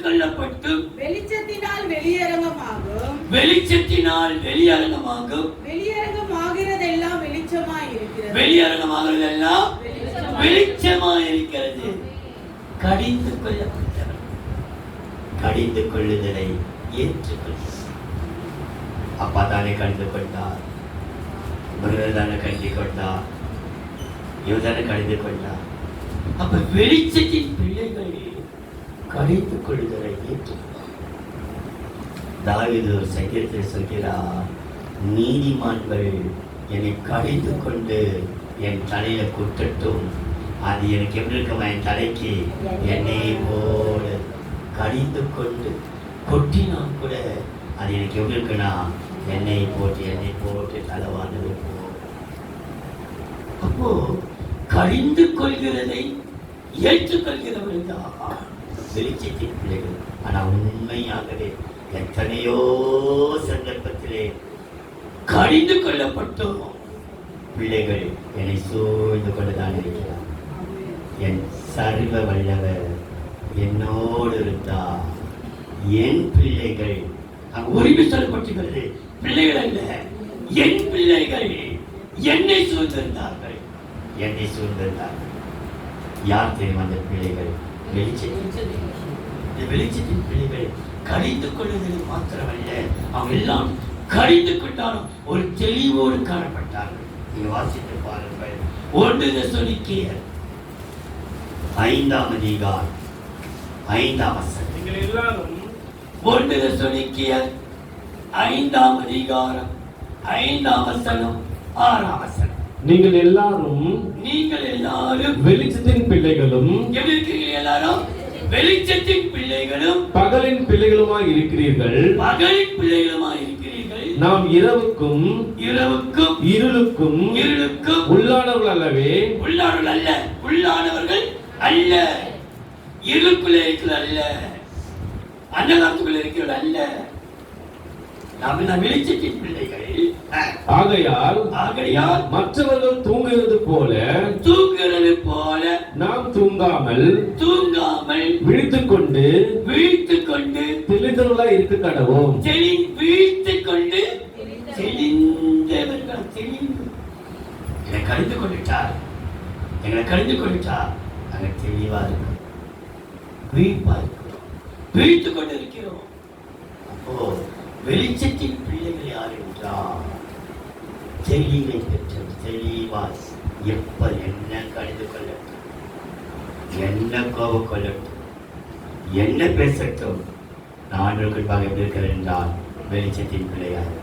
கொள்ளப்பட்டு வெளிச்சத்தினால் வெளியரங்கமாகும். வெளியரங்கமாகிறதெல்லாம் வெளிச்சமாயிருக்கிறது. கடிந்து கொள்ளப்பட்டவர் கடிந்து கொள்ளுதலை ஏற்றுக்கொள்ள. அப்பா தானே கடிந்து கொண்டார், முருகர் தானே கடிந்து கொண்டார், இவர் தானே கடிந்து கொண்டார். அப்ப வெளிச்சத்தின் பிள்ளைகள் கடிந்து கொள்ளுதலை ஏற்றுக்கொண்டார். தாவீது ஒரு சங்கீதத்தில் சொல்கிறார், நீதிமான்கள் என்னை கடிந்து கொண்டு என் தலையில குட்டட்டும், அது எனக்கு எப்படி இருக்குமா, என் தலைக்கு எண்ணெயை போல கடிந்து கொண்டு கொட்டினான் கூட அது எனக்கு எப்படி இருக்குன்னா எண்ணெய் போட்டு தலைவானது போ. அப்போ கடிந்து கொள்கிறதை ஏற்றுக்கொள்கிறவர்கள் தான் வெளிச்சத்தின் பிள்ளைகள். ஆனா உண்மையாகவே எத்தனையோ சந்தர்ப்பத்திலே கடிந்து கொள்ளப்பட்டோம் பிள்ளைகள் என்னை சூழ்ந்து கொண்டுதான் இருக்கிறார். என் சர்வ வல்லவர் என்னோடு இருந்தார். என் பிள்ளைகள் உரிமை சொல்லப்பட்டுகிறது, பிள்ளைகள் அல்ல, என் பிள்ளைகள் என்னை சூழ்ந்திருந்தார்கள். யார் தெரியும் அந்த பிள்ளைகள்? வெளிச்சத்தின் பிள்ளைகள் கடிந்து கொள்வதில் மாத்திரமல்ல, அவங்க எல்லாம் கடிந்து கொண்டாலும் ஒரு தெளிவோடு காணப்பட்டார்கள். நீங்க வாசித்து பாருங்கள். 1 தெசலோனிக்கேயர் 5ஆம் அதிகாரம் 5ஆம் வசனம். நீங்கள் எல்லாரும் 1 தெசலோனிக்கேயர் 5ஆம் அதிகாரம் 5ஆம் வசனம் 6ஆம் வசனம். நீங்கள் எல்லாரும் வெளிச்சத்தின் பிள்ளைகளும் எப்படி இருக்கீங்க? எல்லாரும் வெளிச்சத்தின் பிள்ளைகளும் பகலின் பிள்ளைகளுமாய் இருக்கிறீர்கள். நாம் இரவுக்கும் இருளுக்கும் உள்ளானவர்கள் அல்லவே. உள்ளானவர்கள் அல்ல, இருளுக்குள்ள இருக்கிற அல்ல, அன்னதானத்துக்குள்ள இருக்கிற அல்ல. நாம் வெளிச்சத்தின் பிள்ளைகள். ஆகையால் மற்றவர்கள் தூங்குகிறது போல நாம் தூங்காமல் விழித்துக் கொண்டு தெளிந்தவர்களாய் இருக்க கடவோம். விழித்துக் கொண்டு கடிந்து கொண்டுட்டார், எங்களை கடிந்து கொண்டுட்டார். நாங்கள் தெளிவா இருக்கிறோம், விழிப்பா இருக்கிறோம், விழித்துக் கொண்டு இருக்கிறோம். அப்போ வெளிச்சத்தின் பிள்ளைகள் யார் என்றால் தெளிவை பெற்ற தெளிவாய் எப்ப என்ன கடிந்து கொள்ளட்டும், என்ன கோபம் கொள்ளட்டும், என்ன பேசட்டும், நான் எப்படி இருக்கிறேன் என்றால் வெளிச்சத்தின் பிள்ளையார்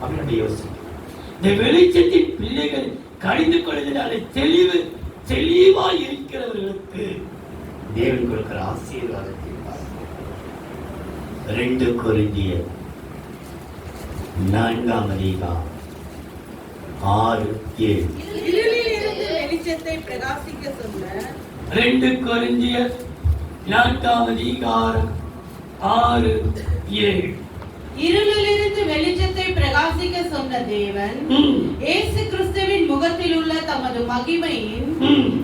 அப்படி யோசிக்கும். இந்த வெளிச்சத்தின் பிள்ளைகள் கடிந்து கொள்வதனால தெளிவாய் இருக்கிறவர்களுக்கு தேவன் கொடுக்கிற ஆசீர்வாதத்தை 2 கொரிந்தியர் 4ஆம் அதிகாரம் 6-7. இருளிலிருந்து வெளிச்சத்தை பிரகாசிக்க சொன்ன 2 கொரிந்தியர் 4ஆம் அதிகாரம் 6-7. இருளிலிருந்து வெளிச்சத்தை பிரகாசிக்க சொன்ன தேவன் இயேசு கிறிஸ்துவின் முகத்தில் உள்ள தமது மகிமையின்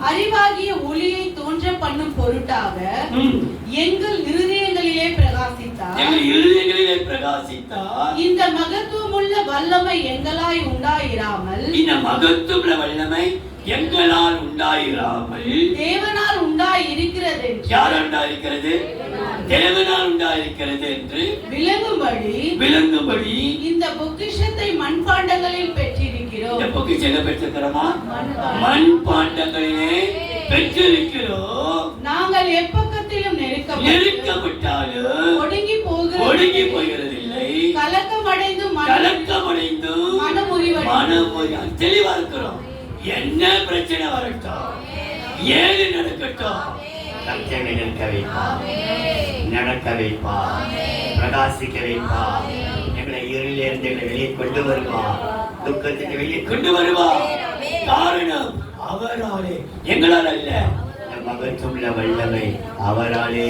அறிவாகிய ஒளியை தோன்ற பண்ணும் பொருட்டாக எங்கள் இருதயங்களிலே பிரகாசித்தார். இந்த மகத்துவமுள்ள வல்லமை எங்களாய் உண்டாயிராமல் தேவனால் உண்டாயிருக்கிறது. யார் உண்டாயிருக்கிறது? தேவனால் உண்டாயிருக்கிறது என்று விளங்கும்படி இந்த பொக்கிஷத்தை மண்பாண்டங்களில் பெற்றிருக்கிறோம். இந்த பொக்கிஷத்தை பெற்றிருக்கிறோமா? மண்பாண்டங்களிலே பெற்றிருக்கிறோம். நாங்கள் எப்பக்கத்திலும் நெருக்கப்பட்டாலும் ஒடுங்கி போகிறதில்லை. கலக்கமடைந்து மனமுறிவடைந்து தெளிவா இருக்கிறோம். என்ன பிரச்சனை வரட்டும், ஏது நடக்கட்டும், சத்தியமே நிற்க வைப்பா, நடக்க வைப்பா, பிரகாசிக்க வைப்பா. எங்களை இருளிலிருந்து எங்களை வெளியே கொண்டு வருவா, துக்கத்துக்கு வெளியே கொண்டு வருவா. காரணம் அவராலே, எங்களால் அல்ல. மகத்துவமுள்ள வல்லமை அவராலே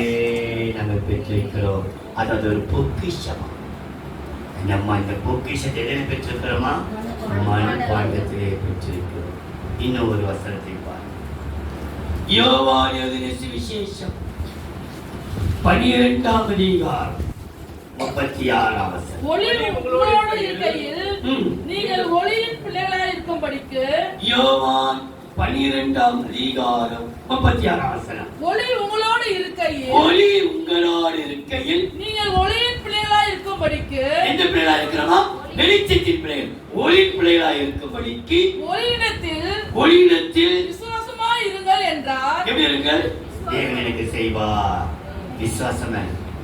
நாங்கள் பெற்றிருக்கிறோம். அதாவது ஒரு பொக்கிஷமா நம்ம இந்த பொக்கிஷத்தை எதில் பெற்றிருக்கிறோமா? மனப்பாண்டத்திலே பெற்றிருக்கிறோம். இன்னும் ஒரு வசனத்தை பாருங்க. யோவான் எழுதின சுவிசேஷம் 12ஆம் அதிகாரம் 36ஆம் வசனம். ஒளி உங்களோடு இருக்கையில் நீங்கள் ஒளியின் பிள்ளைகளாய் இருக்கும்படிக்கு. யோவான் 12ஆம் அதிகாரம் 36ஆம் வசனம். ஒளி உங்களோடு இருக்கையில் ஒளி உங்களோடு இருக்கையில் நீங்கள் ஒளியின் பிள்ளைகளாய் இருக்கும்படிக்கு. எந்த பிள்ளைகளாய் இருக்கிறோமா? வெளிச்சத்தின் பிள்ளைகள். ஒளி பிள்ளைகளாய் இருக்கும்படிக்கு ஒளியிடத்தில் விசுவாசமாய் இருங்கள் என்றார். எப்படி இருங்கள்? தேவன் எனக்கு செய்வார். விசுவாசம்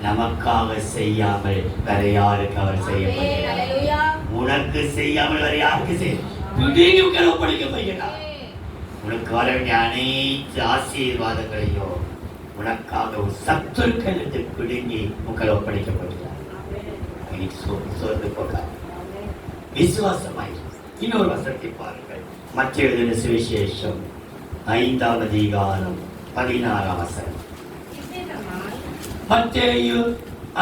நமக்காக செய்யாமல் வேற யாருக்கு அவர் செய்யப்படுகிறார்? உனக்கு செய்யாமல் வேற யாருக்கு செய்ய? ஒப்படைக்க போகிறார். உனக்கு வர வேண்டிய அனைத்து ஆசீர்வாதங்களையோ உனக்காக ஒரு சத்துருக்களுக்கு பிடுங்கி உங்கள் ஒப்படைக்கப்படுகிறார். சோர்ந்து போகாது. விசுவாசமாய். இன்னொரு வசனத்தை பாருங்கள். மத்திய எழுதின சுவிசேஷம் 5ஆம் அதிகாரம் 16ஆம் வசனம். மத்தேயு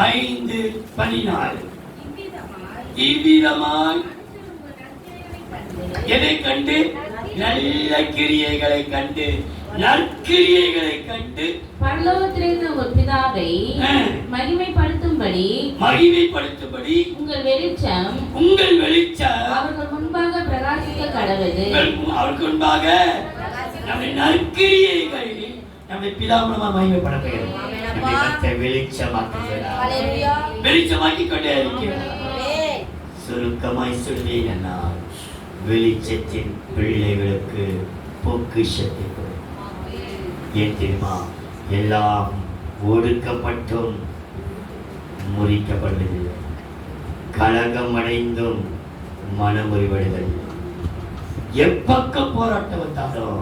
5:14. இவ்விதமாய் எதை கண்டு? நல்ல கிரியைகளை கண்டு, நற்கிரியைகளை கண்டு பரலோகத்திலிருந்த ஒரு பிதாவை மகிமைப்படுத்தும்படி உங்கள் வெளிச்சம் அவர்கள் முன்பாக பிரகாசிக்க கடவுது. அவருக்கு முன்பாக நம்முடைய நற்கிரியைகள் நம்முடைய பிதாமூலமா மகிமைப்படப்படுகிறது. வெளிச்சமாக்கி கொண்டே இருக்கிறார். சுருக்கமாய் சொல்வேன், வெளிச்சத்தின் பிள்ளைகளுக்கு பொக்கிஷத்தை கொடு. ஏன் தெரியுமா? எல்லாம் ஒடுக்கப்பட்டும் முறிக்கப்படுவதில்லை, கலகம் அடைந்தும் மனமுறிவடைவதில்லை. எப்பக்கம் போராட்டம் வந்தாலும்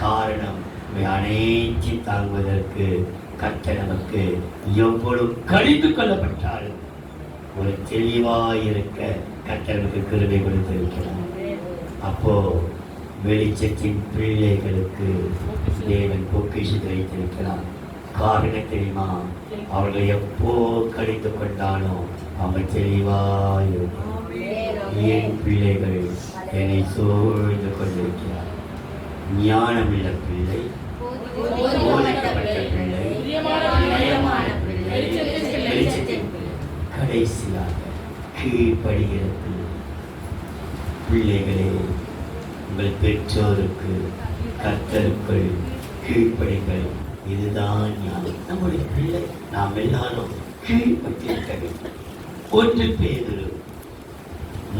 காரணம் அனைத்து தாங்குவதற்கு கர்த்தர் நமக்கு எவ்வளவு கடிந்து கொள்ளப்பட்டாலும் ஒரு தெளிவாயிருக்க கர்த்தர் நமக்கு கிருபை கொடுத்திருக்கிறார். அப்போ வெளிச்சத்தின் பிள்ளைகளுக்கு தேவன் பொக்கிஷத்தை வைத்திருக்கிறார். காரணம் தெரியுமா? அவர்கள் எப்போ கடிந்து கொண்டாலும் அவங்க தெளிவாயிருக்கும். என் பிள்ளைகள் என்னை சூழ்ந்து கொண்டிருக்கிறார். ஞானமுள்ள பிள்ளை, போதிக்கப்பட்ட பிள்ளை, வெளிச்சத்தின் கடைசியாக கீழ்ப்படுகிற பிள்ளைகளே, உங்கள் பெற்றோருக்கு கர்த்தருக்குள் கீழ்ப்படிங்கள். இதுதான் ஞானம். நம்முடைய பிள்ளை நாம் எல்லாரும் கீழ்ப்பட்டிருக்க வேண்டும். 1 பேதுரு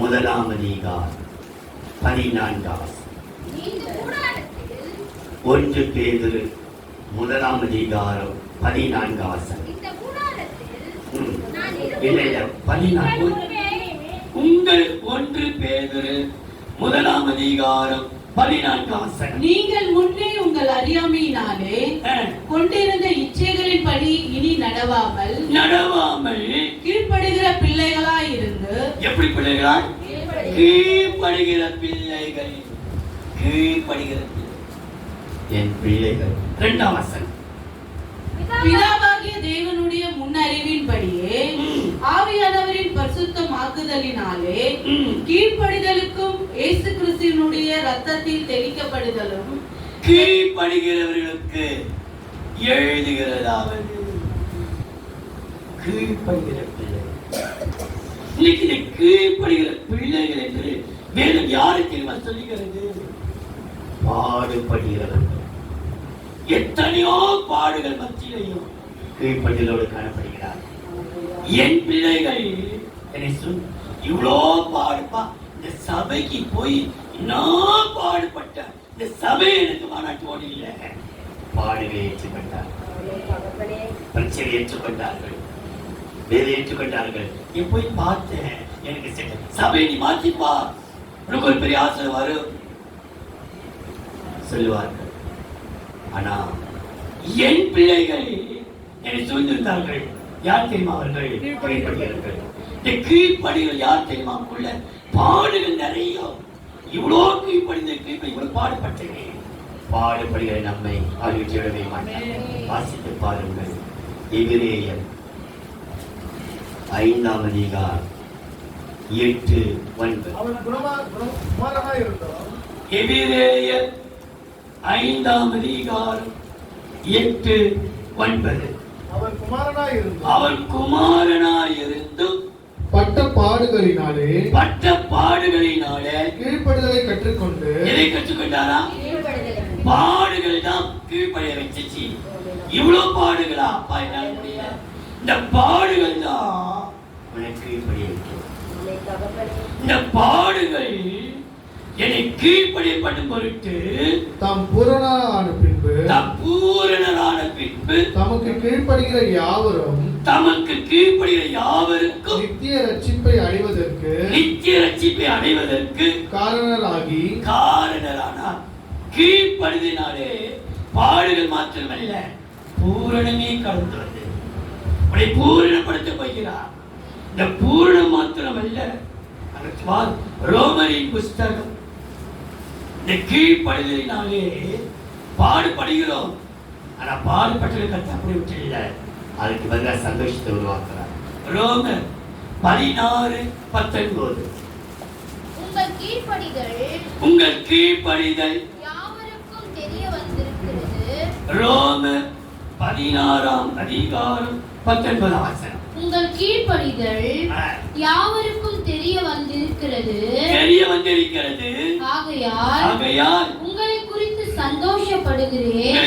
1ஆம் அதிகாரம் 14ஆம் வசனம். 1 பேதுரு 1ஆம் அதிகாரம் 14ஆம் வசனம். இல்லை 14. உங்கள் 1 பேதுரு 1ஆம் அதிகாரம் 14ஆம் வசனம். நீங்கள் முன்னே உங்கள் அறியாமையினாலே கொண்டிருந்த இச்சைகளின்படி இனி நடவாமல் கீழ்ப்படுகிற பிள்ளைகளாய் இருந்து. எப்படி பிள்ளைகளாய்? கீழ்ப்படுகிற பிள்ளைகள். கீழ்ப்படுகிற என் பிள்ளைகள். 2ஆம் வசனம். பிதாவாகிய தேவனுடைய முன்னறிவின்படியே ஆவியானவரின் பரிசுத்தமாக்குதலினாலே கீழ்ப்படிதலுக்கும் இயேசு கிறிஸ்துவினுடைய இரத்தத்தில் தெளிக்கப்படுதலும் கீழ்ப்படுகிறவர்களுக்கு எழுதுகிறதாவது கீழ்ப்படுகிற பிள்ளை. இன்னைக்கு இந்த கீழ்ப்படுகிற பிள்ளைகள் என்று வேதம் யாருக்கு சொல்லுகிறது? பாடுபடுகிறவர்கள். எத்தனையோ பாடுகள் மத்தியிலையும் கீழ்ப்படிதலோடு காணப்படுகிறார். என் பிள்ளைகள் என்னை இவ்வளோ பாடுப்பா, இந்த சபைக்கு போய் நான் பாடுபட்ட இந்த சபை எனக்கு மாநாட்டோடு இல்லை. பாடுவை ஏற்றுக்கொண்டார், பிரச்சனை ஏற்றுக்கொண்டார்கள், வேலை ஏற்றுக்கொண்டார்கள். நீ போய் பார்த்தேன், எனக்கு சபை நீ மாத்திப்பா, உனக்கு ஒரு பெரிய ஆசை வரும் சொல்லுவார்கள். ஆனா என் பிள்ளைகள் என்னை சூழ்ந்திருந்தார்கள். யார் தெரியுமா? அவர்கள் கீழ்ப்படுகிறார்கள். இந்த கீழ்ப்படிகள் யார் தெரியுமா? உள்ள பாடுகள் நிறைய. இவ்வளோ கீழ்ப்படிந்த இவ்வளவு பாடுபட்டேன். பாடுபடுகிற நம்மை அறிவித்து விடவே மாட்டார். வாசித்து பாருங்கள். எபிரேயர் 5ஆம் அதிகாரம் 8:9. அவன் குமாரனாய் இருந்தான். எபிரேயர் 5ஆம் அதிகாரம் 8:9. அவன் குமாரனாய் இருந்தான். அவன் குமாரனாயிருந்தும் பட்ட பாடுகளினாலே கீழ்ப்படுதலை கற்றுக்கொண்டு எதை கற்றுக்கொண்டாரா? பாடுகள் தான் கீழ்ப்படைய வச்சிச்சு. இவ்வளவு பாடுகளா அப்பா? என்னால முடியாது. இந்த பாடுகள் தான் உனக்கு கீழ்ப்படைய வைக்கும். இந்த பாடுகள் என்னை கீழ்ப்படியப்படும் பொருட்டு தாம் பூரணரான பின்பு தமக்கு கீழ்ப்படுகிற யாவருக்கும் நித்திய ரட்சிப்பை அடைவதற்கு காரணரானார். கீழ்ப்படிதினாலே பாடுகள் மாத்திரமல்ல, பூரணமே கலந்து வந்து உன்னை பூரணப்படுத்த போகிறார். இந்த பூரணம் மாத்திரமல்ல, ரோமரின் புஸ்தகம், இந்த கீழ்ப்படுதலினாலே பாடுபடுகிறோம். ஆனா பாடுபட்டது கருத்து அப்படி விட்டு அதுக்கு பதிலாக சந்தோஷத்தை உருவாக்குறார். ரோமர் 16:19. உங்கள் கீழ்ப்படிதல் யாவருக்கும் தெரிய வந்திருக்கிறது. ரோமர் 16ஆம் அதிகாரம் 19ஆம் வசனம். உங்கள் கீழ்ப்படிதல் யாவருக்கும் தெரிய வந்திருக்கிறது. ஆகையால் உங்களை குறித்து சந்தோஷப்படுகிறேன்.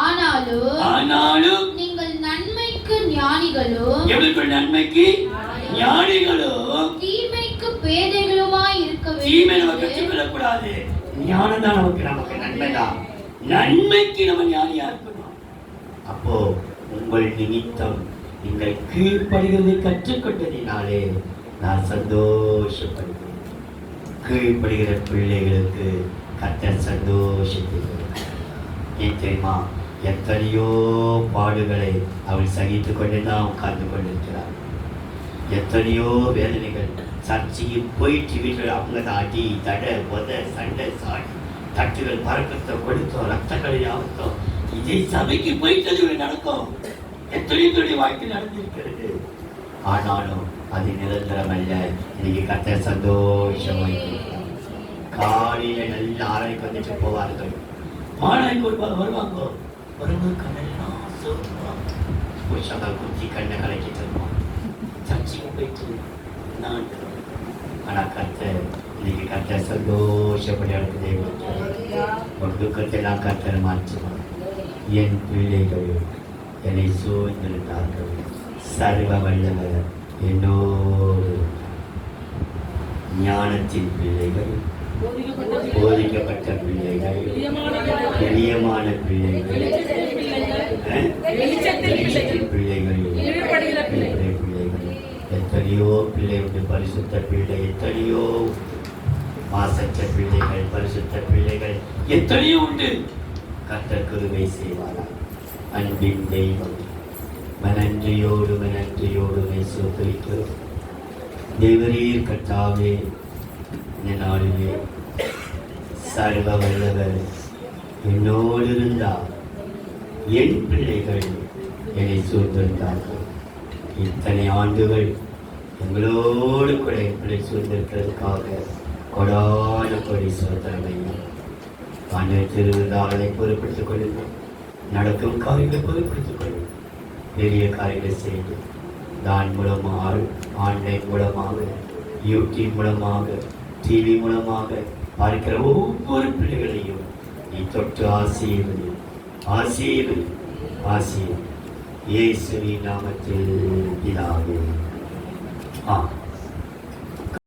ஆனாலும் நீங்கள் நன்மைக்கு ஞானிகளும் தீமைக்கு பேதைகளுமாய் இருக்க வேண்டும். ஞானம் தான் நமக்கு நன்மைதான். நன்மைக்கு நம்ம ஞானியா இருக்கணும். அப்போ உங்கள் நிமித்தம் நீங்கள் கீழ்ப்படுகிறதை கற்றுக்கொண்டதினாலே நான் சந்தோஷப்படுகிறேன். கீழ்ப்படுகிற பிள்ளைகளுக்கு கர்த்தர் சந்தோஷத்தை கொடுக்கிறார். ஏன் தெரியுமா? எத்தனையோ பாடுகளை அவள் சகித்துக் கொண்டுதான் உட்கார்ந்து கொண்டிருக்கிறார். எத்தனையோ வேதனைகள். சர்ச்சைக்கு போயிட்டு வீட்டில் அவங்க தான் அடி தடை உத சண்டை சாடி தட்டுகள் பறக்கத்தை கொடுத்தோம், ரத்தங்களை ஆகத்தோம். இதை சபைக்கு போயிட்டது நடக்கும். எத்தனையோ வாழ்க்கை நடந்திருக்கிறது. ஆனாலும் அது நிரந்தரம் அல்ல. இன்னைக்கு கர்த்தர் சந்தோஷமாக காலையில நல்ல ஆராய்ச்சி வந்துட்டு போவார்கள். மாநாய்க்கு வருவாங்க. வரும்போது கண்ணெல்லாம் புருஷங்கள் குச்சி கண்ணை கலக்கி தருவான். சர்ச்சைக்கு போயிட்டு நான் ஆனா கர்த்தர் இன்னைக்கு கர்த்தர் சந்தோஷப்படி அடுத்ததே ஒரு துக்கத்தெல்லாம் கர்த்தர் மாற்றுவான். என் பிள்ளைகள் என்னை சூழ்ந்திருந்தார்கள். சர்வ வல்லவர் என்னோடு. ஞானத்தின் பிள்ளைகள், போதிக்கப்பட்ட பிள்ளைகள், பிரியமான பிள்ளைகள், பிள்ளைகள், எத்தனையோ பிள்ளைகள், பரிசுத்த பிள்ளை எத்தனையோ, மாசற்ற பிள்ளைகள், பரிசுத்த பிள்ளைகள் எத்தனையோ உண்டு. கர்த்தர் கிருபை செய்வாரா? அன்பின் தெய்வம், மனன்றியோடு சோதரிக்கிறோம். தேவரீர் கர்த்தாவே, இந்த நாளிலே சர்வ வல்லவர் என்னோடு இருந்தார். என் பிள்ளைகள் என்னை சூழ்ந்திருந்தார்கள். இத்தனை ஆண்டுகள் எங்களோடு கூட எங்களை சூழ்ந்திருக்கிறதுக்காக கொடான கொடி சோதனை. ஆண்டு திருவிழாவை பொறுப்படுத்திக் கொள்ளுங்கள். நடக்கும் காரியங்களை பொறுப்படுத்திக் கொள்ளுங்கள். பெரிய காரியங்களை செய்து தான் மூலமாக, ஆன்லைன் மூலமாக, யூடியூப் மூலமாக, டிவி மூலமாக பார்க்கிற ஒவ்வொரு பிள்ளைகளையும் நீ தொட்டு ஆசீர்வதி. இயேசுவின் நாமத்தில் பிதாவே.